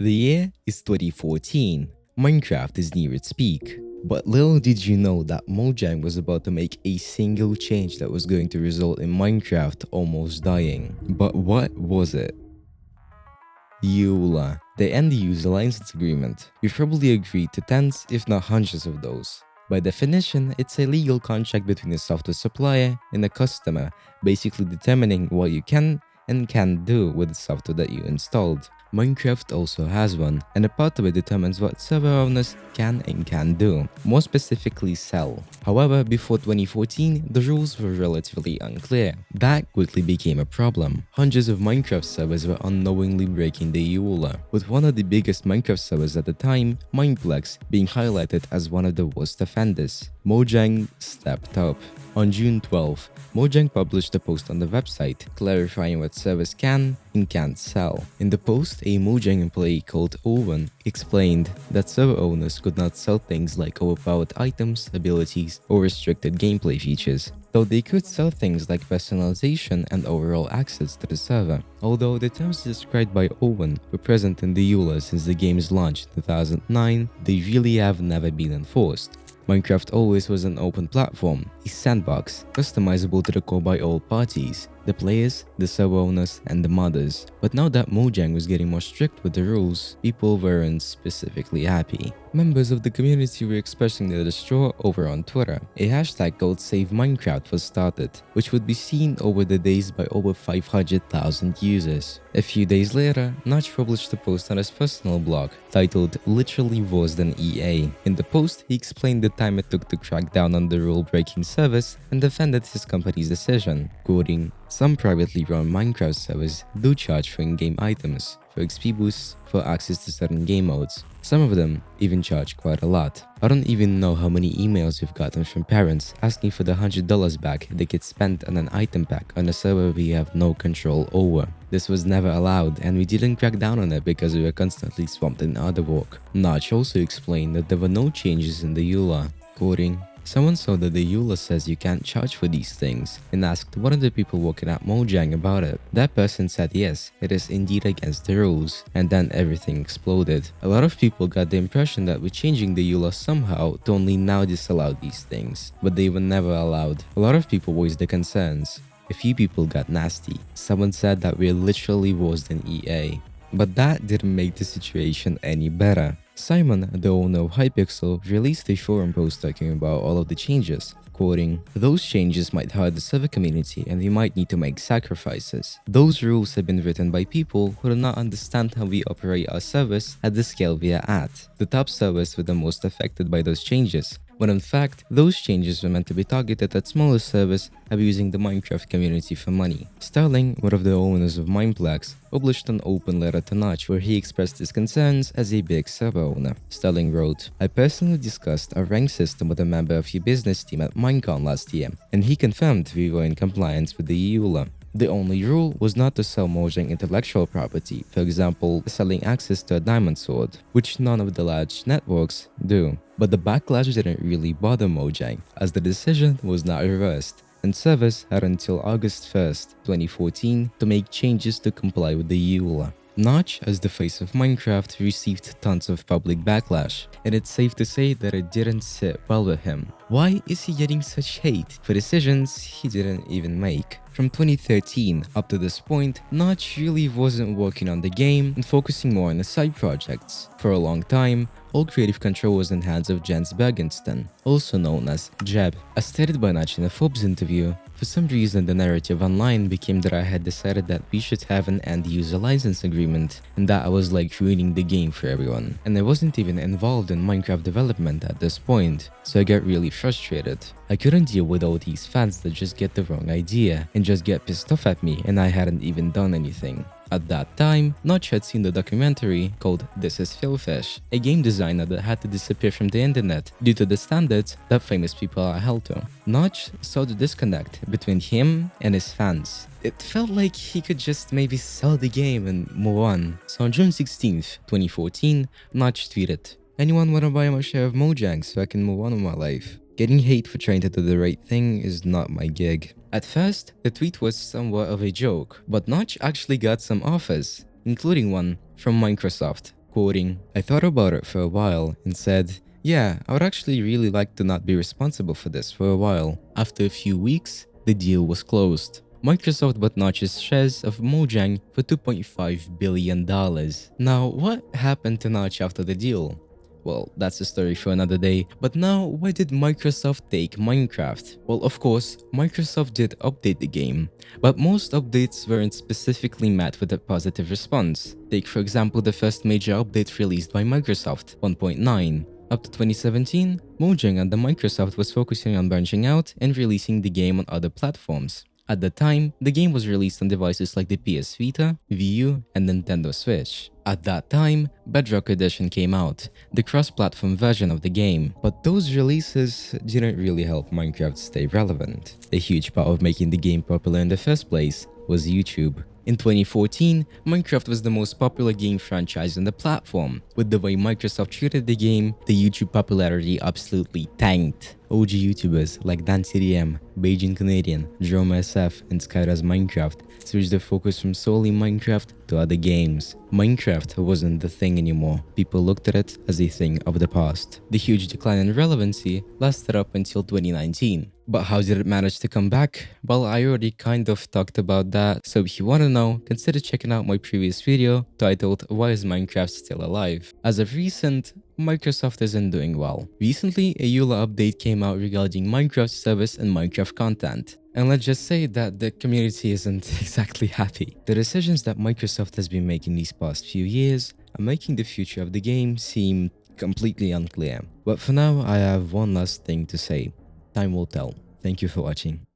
The year is 2014. Minecraft is near its peak. But little did you know that Mojang was about to make a single change that was going to result in Minecraft almost dying. But what was it? EULA, the End User License Agreement. You've probably agreed to tens, if not hundreds of those. By definition, it's a legal contract between a software supplier and a customer, basically determining what you can and can't do with the software that you installed. Minecraft also has one, and a part of it determines what server owners can and can't do, more specifically sell. However, before 2014, the rules were relatively unclear. That quickly became a problem. Hundreds of Minecraft servers were unknowingly breaking the EULA, with one of the biggest Minecraft servers at the time, Mineplex, being highlighted as one of the worst offenders. Mojang stepped up. On June 12, Mojang published a post on the website clarifying what servers can and can't sell. In the post, a Mojang employee called Owen explained that server owners could not sell things like overpowered items, abilities, or restricted gameplay features, though they could sell things like personalization and overall access to the server. Although the terms described by Owen were present in the EULA since the game's launch in 2009, they really have never been enforced. Minecraft always was an open platform, a sandbox, customizable to the core by all parties, the players, the server owners, and the modders. But now that Mojang was getting more strict with the rules, people weren't specifically happy. Members of the community were expressing their distraught over on Twitter. A hashtag called SaveMinecraft was started, which would be seen over the days by over 500,000 users. A few days later, Notch published a post on his personal blog titled "Literally Worse Than EA." In the post, he explained the time it took to crack down on the rule-breaking service and defended his company's decision, quoting, "Some privately run Minecraft servers do charge for in-game items, for XP boosts, for access to certain game modes. Some of them even charge quite a lot. I don't even know how many emails we've gotten from parents asking for the $100 back they get spent on an item pack on a server we have no control over. This was never allowed, and we didn't crack down on it because we were constantly swamped in other work." Notch also explained that there were no changes in the EULA, quoting, "Someone saw that the EULA says you can't charge for these things and asked one of the people working at Mojang about it. That person said yes, it is indeed against the rules, and then everything exploded." A lot of people got the impression that we're changing the EULA somehow to only now disallow these things, but they were never allowed. A lot of people voiced their concerns. A few people got nasty. Someone said that we're literally worse than EA. But that didn't make the situation any better. Simon, the owner of Hypixel, released a forum post talking about all of the changes, quoting, "Those changes might hurt the server community and we might need to make sacrifices. Those rules have been written by people who do not understand how we operate our servers at the scale we are at. The top servers were the most affected by those changes, when in fact, those changes were meant to be targeted at smaller servers abusing the Minecraft community for money." Sterling, one of the owners of Mineplex, published an open letter to Notch where he expressed his concerns as a big server owner. Sterling wrote, "I personally discussed a rank system with a member of your business team at Minecon last year, and he confirmed we were in compliance with the EULA. The only rule was not to sell Mojang intellectual property, for example, selling access to a diamond sword, which none of the large networks do. But the backlash didn't really bother Mojang, as the decision was not reversed, and servers had until August 1st, 2014 to make changes to comply with the EULA. Notch, as the face of Minecraft, received tons of public backlash, and it's safe to say that it didn't sit well with him. Why is he getting such hate for decisions he didn't even make? From 2013 up to this point, Notch really wasn't working on the game and focusing more on the side projects. For a long time, all creative control was in the hands of Jens Bergensten, also known as Jeb. As stated by Notch in a Forbes interview, for some reason the narrative online became that I had decided that we should have an end-user license agreement, and that I was like ruining the game for everyone. And I wasn't even involved in Minecraft development at this point, so I got really frustrated. I couldn't deal with all these fans that just get the wrong idea and just get pissed off at me, and I hadn't even done anything. At that time, Notch had seen the documentary called This Is Philfish, a game designer that had to disappear from the internet due to the standards that famous people are held to. Notch saw the disconnect between him and his fans. It felt like he could just maybe sell the game and move on. So on June 16th, 2014, Notch tweeted, "Anyone wanna buy my share of Mojang so I can move on with my life? Getting hate for trying to do the right thing is not my gig." At first, the tweet was somewhat of a joke, but Notch actually got some offers, including one from Microsoft, quoting, "I thought about it for a while and said, yeah, I would actually really like to not be responsible for this for a while." After a few weeks, the deal was closed. Microsoft bought Notch's shares of Mojang for $2.5 billion. Now, what happened to Notch after the deal? Well, that's a story for another day. But now, where did Microsoft take Minecraft? Well, of course, Microsoft did update the game, but most updates weren't specifically met with a positive response. Take, for example, the first major update released by Microsoft, 1.9. Up to 2017, Mojang under Microsoft was focusing on branching out and releasing the game on other platforms. At the time, the game was released on devices like the PS Vita, Wii U, and Nintendo Switch. At that time, Bedrock Edition came out, the cross-platform version of the game, but those releases didn't really help Minecraft stay relevant. A huge part of making the game popular in the first place was YouTube. In 2014, Minecraft was the most popular game franchise on the platform. With the way Microsoft treated the game, the YouTube popularity absolutely tanked. OG YouTubers like DanceDM, Beijing Canadian, Droma SF, and Skyraz Minecraft switched their focus from solely Minecraft to other games. Minecraft wasn't the thing anymore. People looked at it as a thing of the past. The huge decline in relevancy lasted up until 2019. But how did it manage to come back? Well, I already kind of talked about that, so if you want to know, consider checking out my previous video titled "Why is Minecraft Still Alive?" As of recent, Microsoft isn't doing well. Recently, a EULA update came out regarding Minecraft service and Minecraft content. And let's just say that the community isn't exactly happy. The decisions that Microsoft has been making these past few years are making the future of the game seem completely unclear. But for now, I have one last thing to say. Time will tell. Thank you for watching.